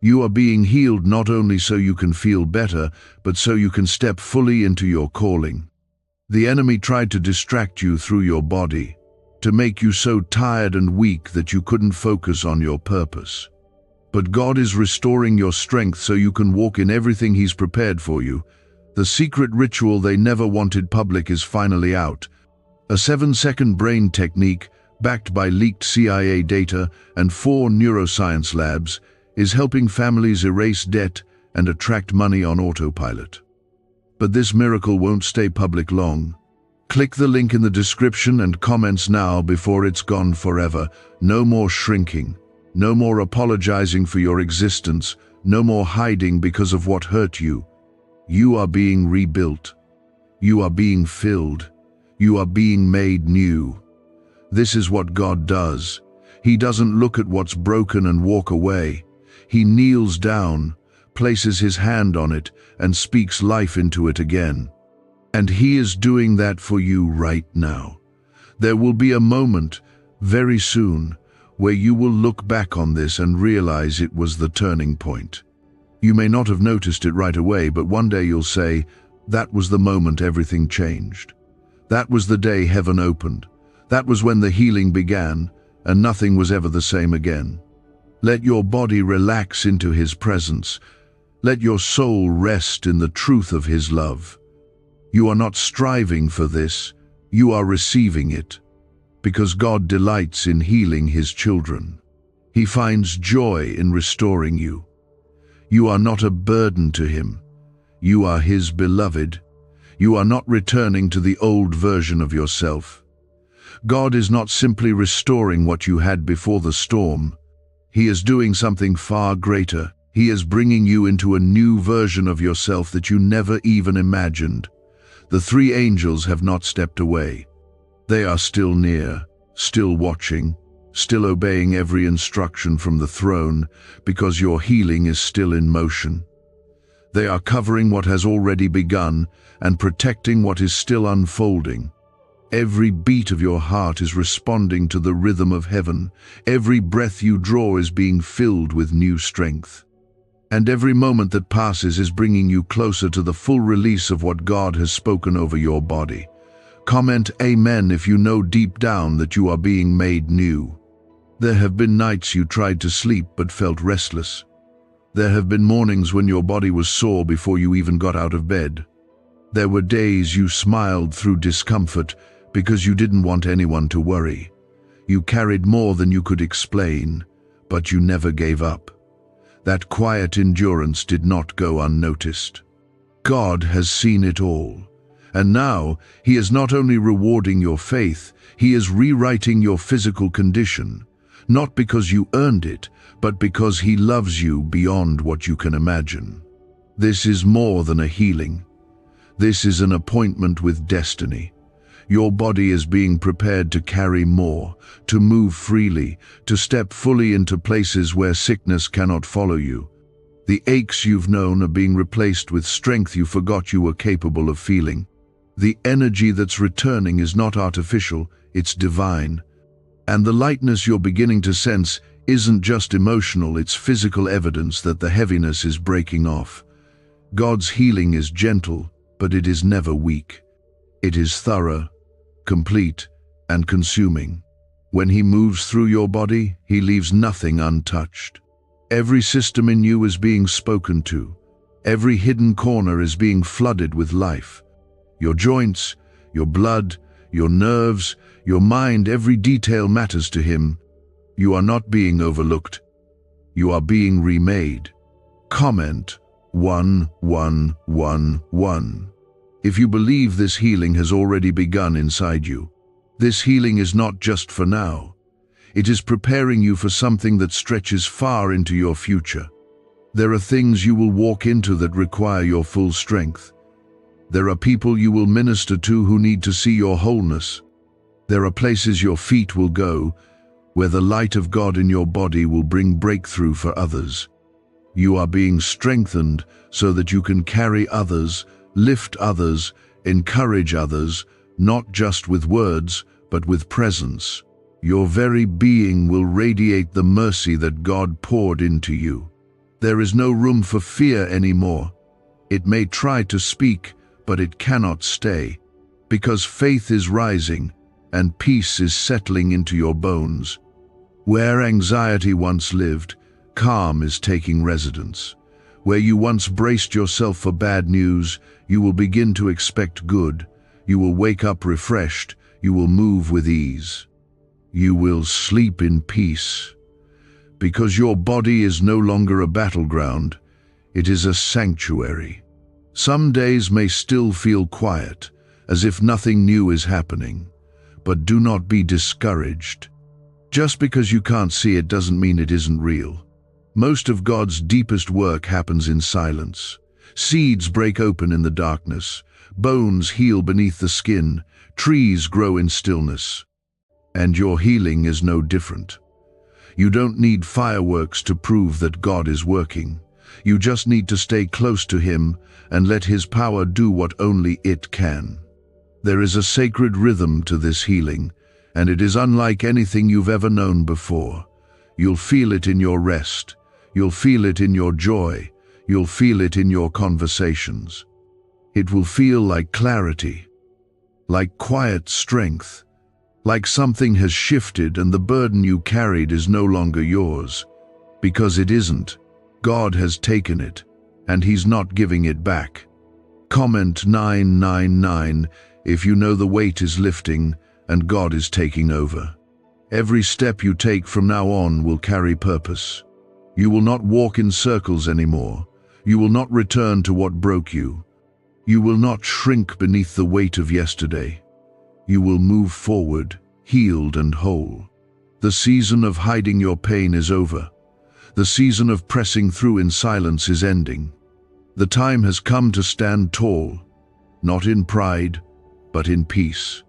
You are being healed not only so you can feel better, but so you can step fully into your calling. The enemy tried to distract you through your body, to make you so tired and weak that you couldn't focus on your purpose. But God is restoring your strength so you can walk in everything He's prepared for you. The secret ritual they never wanted public is finally out. A 7-second brain technique, backed by leaked CIA data and 4 neuroscience labs, is helping families erase debt and attract money on autopilot. But this miracle won't stay public long. Click the link in the description and comments now before it's gone forever. No more shrinking. No more apologizing for your existence. No more hiding because of what hurt you. You are being rebuilt. You are being filled. You are being made new. This is what God does. He doesn't look at what's broken and walk away. He kneels down, places His hand on it, and speaks life into it again. And He is doing that for you right now. There will be a moment, very soon, where you will look back on this and realize it was the turning point. You may not have noticed it right away, but one day you'll say, that was the moment everything changed. That was the day heaven opened. That was when the healing began, and nothing was ever the same again. Let your body relax into His presence. Let your soul rest in the truth of His love. You are not striving for this, you are receiving it, because God delights in healing His children. He finds joy in restoring you. You are not a burden to Him. You are His beloved. You are not returning to the old version of yourself. God is not simply restoring what you had before the storm. He is doing something far greater. He is bringing you into a new version of yourself that you never even imagined. The 3 angels have not stepped away. They are still near, still watching, still obeying every instruction from the throne, because your healing is still in motion. They are covering what has already begun and protecting what is still unfolding. Every beat of your heart is responding to the rhythm of heaven. Every breath you draw is being filled with new strength. And every moment that passes is bringing you closer to the full release of what God has spoken over your body. Comment Amen if you know deep down that you are being made new. There have been nights you tried to sleep but felt restless. There have been mornings when your body was sore before you even got out of bed. There were days you smiled through discomfort because you didn't want anyone to worry. You carried more than you could explain, but you never gave up. That quiet endurance did not go unnoticed. God has seen it all, and now He is not only rewarding your faith, He is rewriting your physical condition, not because you earned it, but because He loves you beyond what you can imagine. This is more than a healing. This is an appointment with destiny. Your body is being prepared to carry more, to move freely, to step fully into places where sickness cannot follow you. The aches you've known are being replaced with strength you forgot you were capable of feeling. The energy that's returning is not artificial, it's divine. And the lightness you're beginning to sense isn't just emotional, it's physical evidence that the heaviness is breaking off. God's healing is gentle, but it is never weak. It is thorough, complete, and consuming. When He moves through your body, He leaves nothing untouched. Every system in you is being spoken to. Every hidden corner is being flooded with life. Your joints, your blood, your nerves, your mind, every detail matters to Him. You are not being overlooked. You are being remade. Comment 1111. If you believe this healing has already begun inside you. This healing is not just for now. It is preparing you for something that stretches far into your future. There are things you will walk into that require your full strength. There are people you will minister to who need to see your wholeness. There are places your feet will go, where the light of God in your body will bring breakthrough for others. You are being strengthened so that you can carry others, lift others, encourage others, not just with words, but with presence. Your very being will radiate the mercy that God poured into you. There is no room for fear anymore. It may try to speak, but it cannot stay, because faith is rising and peace is settling into your bones. Where anxiety once lived, calm is taking residence. Where you once braced yourself for bad news, you will begin to expect good. You will wake up refreshed. You will move with ease. You will sleep in peace. Because your body is no longer a battleground, it is a sanctuary. Some days may still feel quiet, as if nothing new is happening. But do not be discouraged. Just because you can't see it doesn't mean it isn't real. Most of God's deepest work happens in silence. Seeds break open in the darkness. Bones heal beneath the skin. Trees grow in stillness. And your healing is no different. You don't need fireworks to prove that God is working. You just need to stay close to Him and let His power do what only it can. There is a sacred rhythm to this healing, and it is unlike anything you've ever known before. You'll feel it in your rest. You'll feel it in your joy. You'll feel it in your conversations. It will feel like clarity, like quiet strength, like something has shifted and the burden you carried is no longer yours. Because it isn't. God has taken it, and He's not giving it back. Comment 999 if you know the weight is lifting and God is taking over. Every step you take from now on will carry purpose. You will not walk in circles anymore. You will not return to what broke you. You will not shrink beneath the weight of yesterday. You will move forward, healed and whole. The season of hiding your pain is over. The season of pressing through in silence is ending. The time has come to stand tall, not in pride, but in peace.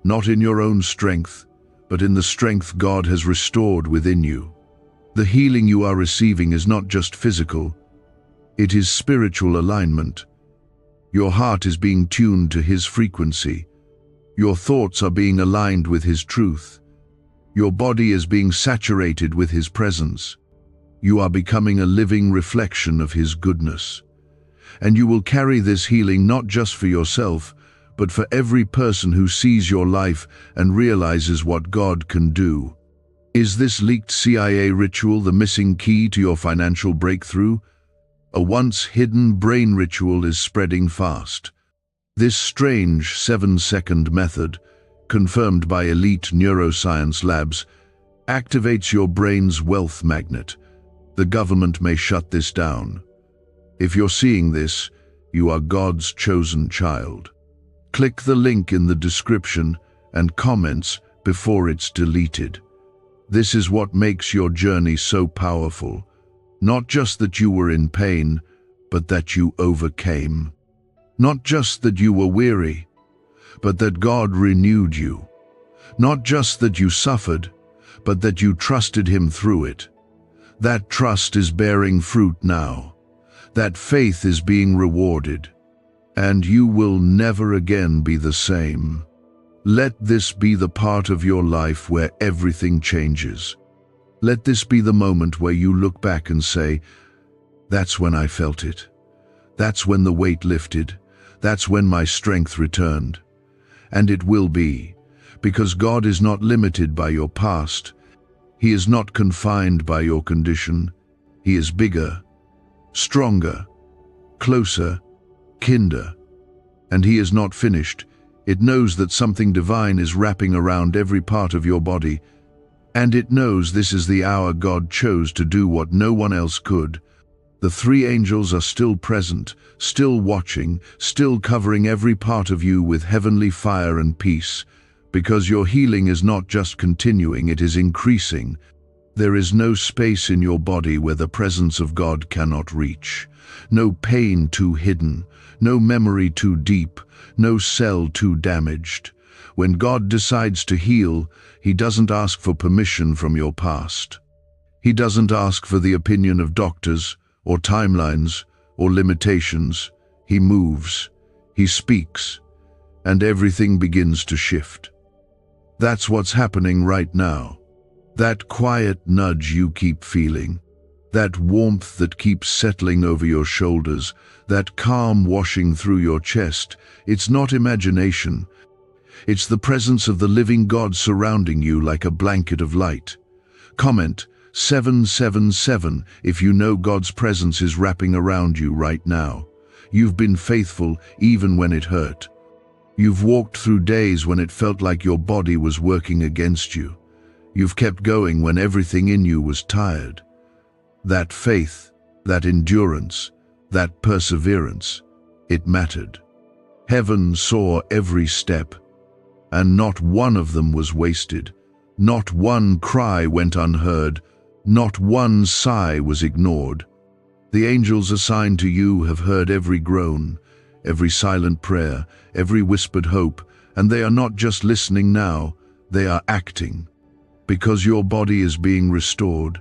Not in your own strength, but in the strength God has restored within you. The healing you are receiving is not just physical, it is spiritual alignment. Your heart is being tuned to His frequency. Your thoughts are being aligned with His truth. Your body is being saturated with His presence. You are becoming a living reflection of His goodness. And you will carry this healing not just for yourself, but for every person who sees your life and realizes what God can do. Is this leaked CIA ritual the missing key to your financial breakthrough? A once hidden brain ritual is spreading fast. This strange 7-second method, confirmed by elite neuroscience labs, activates your brain's wealth magnet. The government may shut this down. If you're seeing this, you are God's chosen child. Click the link in the description and comments before it's deleted. This is what makes your journey so powerful. Not just that you were in pain, but that you overcame. Not just that you were weary, but that God renewed you. Not just that you suffered, but that you trusted Him through it. That trust is bearing fruit now. That faith is being rewarded. And you will never again be the same. Let this be the part of your life where everything changes. Let this be the moment where you look back and say, "That's when I felt it. That's when the weight lifted. That's when my strength returned." And it will be, because God is not limited by your past. He is not confined by your condition. He is bigger, stronger, closer, kinder. And He is not finished. It knows that something divine is wrapping around every part of your body, and it knows this is the hour God chose to do what no one else could. The three angels are still present, still watching, still covering every part of you with heavenly fire and peace, because your healing is not just continuing, it is increasing. There is no space in your body where the presence of God cannot reach. No pain too hidden, no memory too deep, no cell too damaged. When God decides to heal, He doesn't ask for permission from your past. He doesn't ask for the opinion of doctors, or timelines, or limitations. He moves, He speaks, and everything begins to shift. That's what's happening right now. That quiet nudge you keep feeling, that warmth that keeps settling over your shoulders, that calm washing through your chest, it's not imagination. It's the presence of the living God surrounding you like a blanket of light. Comment 777 if you know God's presence is wrapping around you right now. You've been faithful even when it hurt. You've walked through days when it felt like your body was working against you. You've kept going when everything in you was tired. That faith, that endurance, that perseverance, it mattered. Heaven saw every step, and not one of them was wasted. Not one cry went unheard. Not one sigh was ignored. The angels assigned to you have heard every groan, every silent prayer, every whispered hope, and they are not just listening now, they are acting. Because your body is being restored,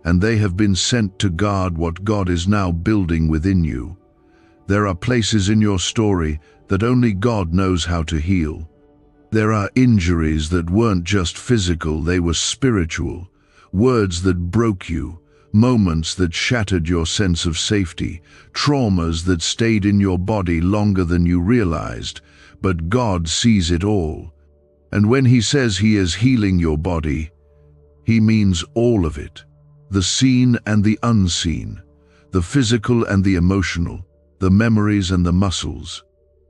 and they have been sent to guard what God is now building within you. There are places in your story that only God knows how to heal. There are injuries that weren't just physical, they were spiritual. Words that broke you, moments that shattered your sense of safety, traumas that stayed in your body longer than you realized. But God sees it all. And when He says He is healing your body, He means all of it. The seen and the unseen, the physical and the emotional, the memories and the muscles.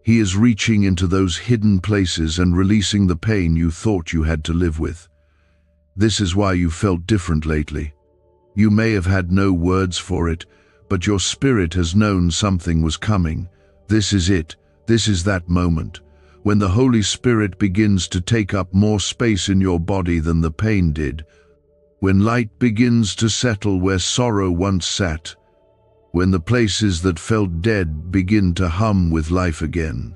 He is reaching into those hidden places and releasing the pain you thought you had to live with. This is why you felt different lately. You may have had no words for it, but your spirit has known something was coming. This is it. This is that moment, when the Holy Spirit begins to take up more space in your body than the pain did, when light begins to settle where sorrow once sat, when the places that felt dead begin to hum with life again.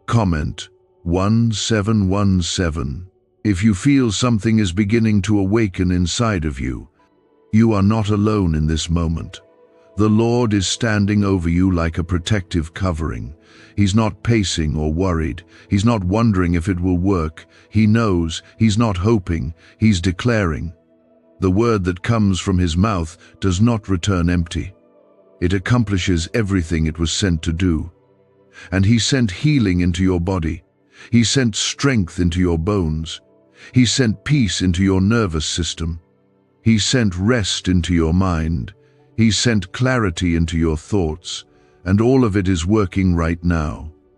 Comment 1717. If you feel something is beginning to awaken inside of you, you are not alone in this moment. The Lord is standing over you like a protective covering. He's not pacing or worried. He's not wondering if it will work. He knows. He's not hoping. He's declaring. The word that comes from His mouth does not return empty. It accomplishes everything it was sent to do. And He sent healing into your body. He sent strength into your bones. He sent peace into your nervous system. He sent rest into your mind. He sent clarity into your thoughts. And all of it is working right now.